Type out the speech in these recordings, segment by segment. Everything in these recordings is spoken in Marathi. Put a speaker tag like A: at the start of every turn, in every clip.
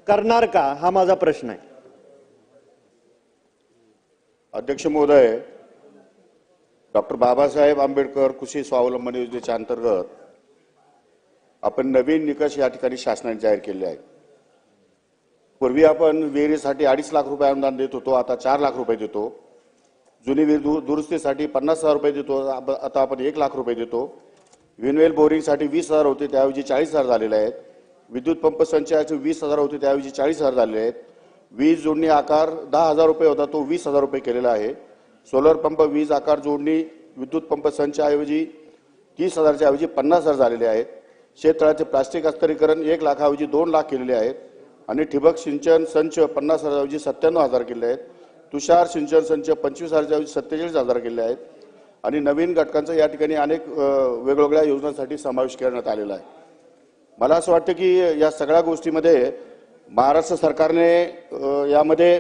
A: करणार का, हा माझा प्रश्न आहे.
B: अध्यक्ष महोदय, डॉक्टर बाबासाहेब आंबेडकर कृषी स्वावलंबन योजनेच्या अंतर्गत आपण नवीन निकष या ठिकाणी शासनाने जाहीर केले आहेत. पूर्वी आपण विहिरीसाठी 2.5 लाख रुपये अनुदान देत होतो, आता 4 लाख रुपये देतो. जुनी विहीर दुरुस्तीसाठी 50,000 रुपये देतो, आता आपण 1 लाख रुपये देतो. विनवेल बोरिंगसाठी 20,000 होते, त्याऐवजी 40,000 झालेले आहेत. विद्युत पंप संचयाचे 20,000 होते, त्याऐवजी 40,000 झालेले आहेत. वीज जोडणी आकार 10,000 रुपये होता, तो 20,000 रुपये केलेला आहे. सोलर पंप वीज आकार जोडणी विद्युत पंप संचाऐवजी 30,000च्या ऐवजी 50,000 झालेले आहेत. शेततळाचे प्लास्टिक अस्तरीकरण 1 लाखाऐवजी 2 लाख केलेले आहेत आणि ठिबक सिंचन संच 50,000 ऐवजी 97,000 केले आहेत. तुषार सिंचन संच 25,000च्या ऐवजी 47,000 केले आहेत आणि नवीन घटकांचा या ठिकाणी अनेक वेगवेगळ्या योजनांसाठी समावेश करण्यात आलेला आहे. मला असं वाटतं की या सगळ्या गोष्टीमध्ये महाराष्ट्र सरकारने यामध्ये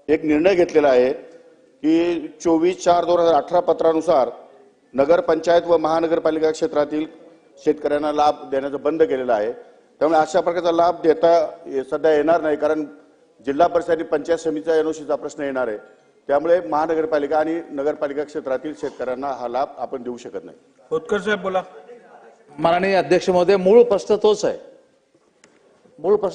B: एक निर्णय घेतलेला आहे की 24/4/2018 पत्रानुसार नगरपंचायत व महानगरपालिका क्षेत्रातील शेतकऱ्यांना लाभ देण्याचं बंद केलेलं आहे. त्यामुळे अशा प्रकारचा लाभ देता सध्या येणार नाही, कारण जिल्हा परिषद आणि पंचायत समितीचा एनओसीचा प्रश्न येणार आहे. त्यामुळे महानगरपालिका आणि नगरपालिका क्षेत्रातील शेतकऱ्यांना हा लाभ आपण देऊ शकत नाही.
C: खोतकर साहेब बोला.
D: माननीय अध्यक्ष महोदय, मूळ प्रश्न तोच आहे. मूळ प्रश्न